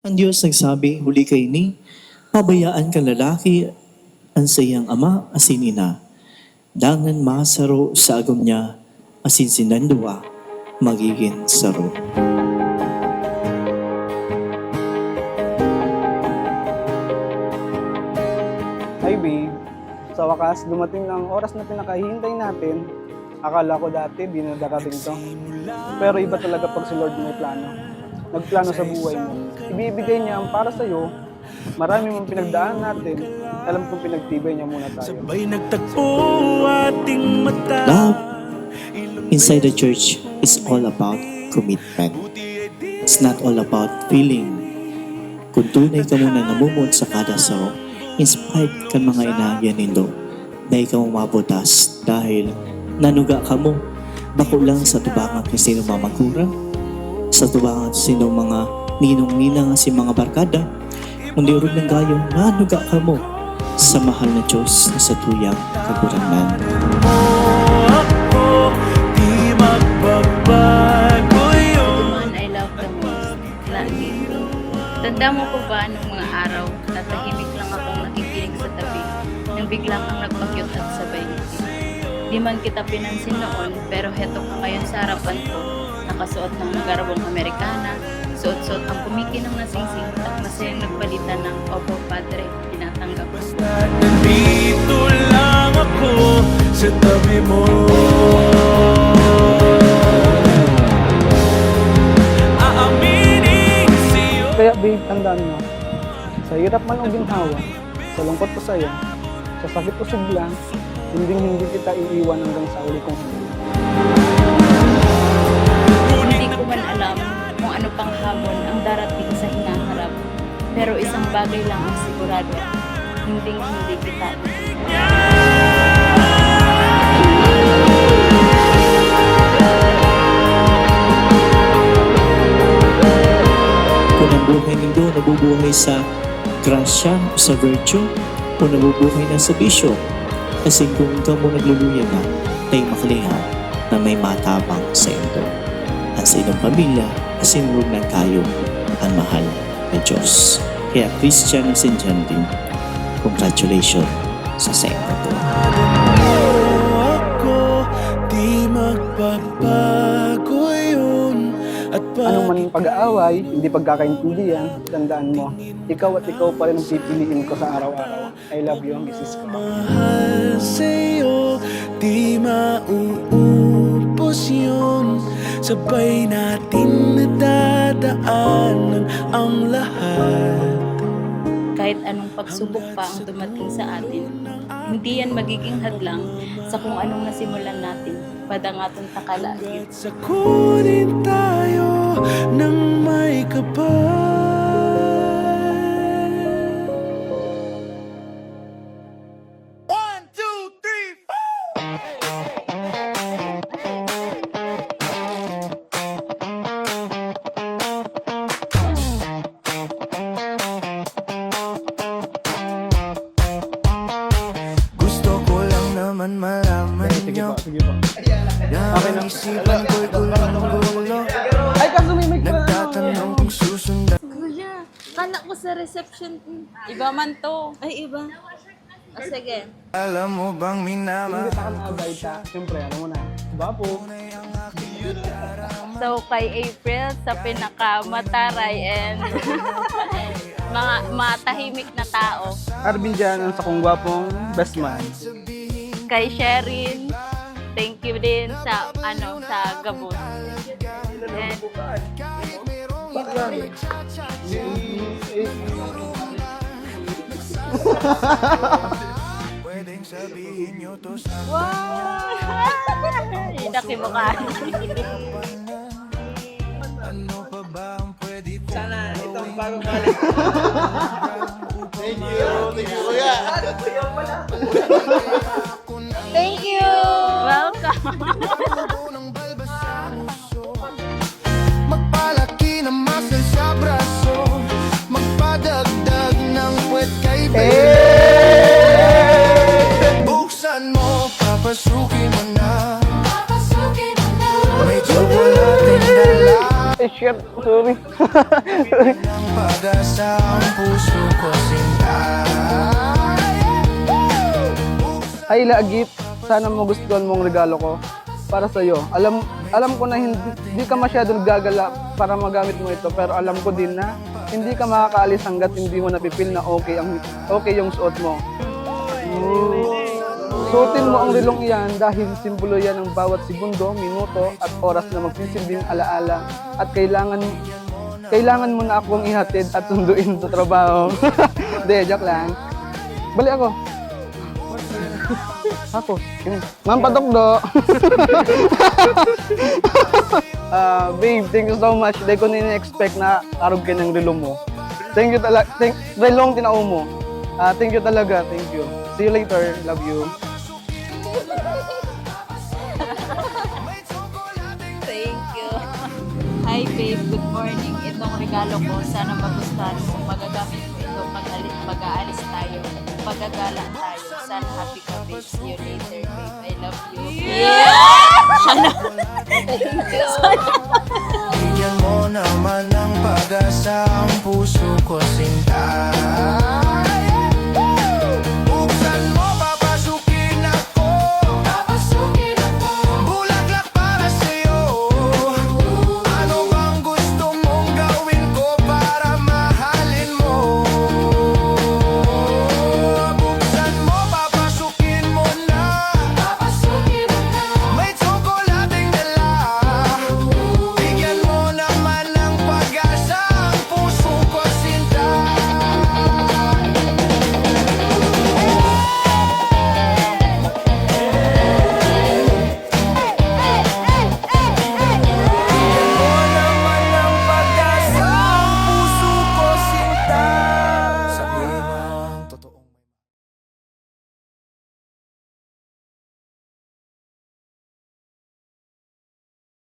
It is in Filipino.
Ang Diyos nagsabi, huli kay ni, pabayaan ka lalaki, ang sayang ama, asin ina. Dangan masaro sa agom niya, asin sinandua, magiging saro. Hi babe, sa wakas dumating na ang oras na pinakahihintay natin. Akala ko dati di na darating to. Pero iba talaga pag si Lord may plano. Nagplano sa buhay mo. Ibibigay niya ang para sa'yo. Marami mong pinagdaan natin. Alam kong pinagtibay niya muna tayo. Sabay nagtagpo ating mata. Love inside the church is all about commitment. It's not all about feeling. Kung tunay ka muna namumod sa kada saro, inspired ka mga inahagyan nindo na ikaw mabutas dahil nanuga ka mo. Bako lang sa tubangan kung sino mamagura, sa tubangan sino mga ninong-ninang si mga barkada, kundi urog ng gayo, nanuga ka mo sa mahal na Diyos na sa tuyang kagurangan. Ako, di magbabago yun. Man I love the most. Lagi. Tanda mo po ba nung mga araw na tahimik lang akong nakikinig sa tabi nang bigla kang nagpakyut at sabay ngiti. Di man kita pinansin noon pero heto ka ngayon sa harapan ko. Nakasuot ng garabong Amerikana, suot-suot ang kumikinang na singsing at masayang nagpalitan ng Opo Padre, tinatanggap ko. Nandito lang ako sa tabi mo. Aaminin sa'yo. Kaya babe, tandaan mo. Sa hirap man o ginhawa, sa lungkot o saya, sa sakit o sigla, hindi kita iiwan hanggang sa uli kong huli. Hindi ko man alam kung ano pang hamon ang darating sa hinaharap. Pero isang bagay lang ang sigurado, hindi kita iiwan. Kung ang buhay nindo nabubuhay sa grasya o sa virtue, o nabubuhay na sa bisyo, kasi kung ikaw mo nagluluya na, ay makaliha na may matabang sa ito. Ang sa inyong pamilya, asinurog na kayo ang mahal na Diyos. Kaya Christian at St. John din, congratulations sa Saint to. Ako, di magbabago yun. At Anong man ang pag-aaway, hindi pagkakaintindihan, tandaan mo, ikaw at ikaw pa rin ang pipiliin ko sa araw-araw. I love you, Mrs. Ko. mahal sa'yo, di mauubos yun. Sabay natin nadadaanan ang lahat. Kahit anong pagsubok pa ang dumating sa atin, hindi yan magiging hadlang sa kung anong nasimulan natin, padangaton takalagit. At sakunin tayo ng may kapal. One, two, three, gusto ko lang naman malaman Sige niyo po, sige po. na ang isipan ko'y gulong-gulo. Ay, kaso may mic pa. Nagtatanong kung susundan. Kuya, kala ko sa reception. Iba man to. Ay, iba. O sige. Alam mo bang Hindi minamahal ka na abayta. Siyempre, alam mo na. Bapo. So, kay April sa pinakamataray and mga matahimik na tao. Arvin dyan, ang sa kong gwapong best man. Kay Sherin, thank you din sa sa Gabon. And, pwedeng sabihin nyo to sa wow! Idaki mo ka. ano pa ba ang pwede ko Sana itong bagong balik. Thank you kuya. Thank you! Welcome! magpalaki ng muscle sa braso, magpadagdag ng puwet kay buksan mo, papasukin mo na, may tsokolating dala. Shit, sorry. Ng pag-asa ang puso ko sinta. Hi Lagit, sana magustuhan mong regalo ko para sa iyo. Alam ko na hindi ka masyadong gagala para magamit mo ito, pero alam ko din na hindi ka makakaalis hanggat hindi mo napipil na okay yung suot mo. Suotin mo ang relong iyan dahil simbolo yan ng bawat segundo, minuto at oras na magsisilbing alaala at kailangan mo na akong ihatid at sunduin sa trabaho. Hindi, joke lang. Bali ako. Ako. Ma'am Patokdo. Babe, thank you so much. Hindi ko nini-expect na arog ka ng relo mo. Thank you talaga. Relong tinao mo. Thank you talaga. Thank you. See you later. Love you. Thank you. Hi babe, good morning. Itong regalo ko, sana magustuhan mo. Magagamit mo ito pag-aalis tayo. Pagagala tayo. Sana happy ka babe. See you later babe. I love you. Bigyan mo naman ng pag-asa ang puso ko sinta.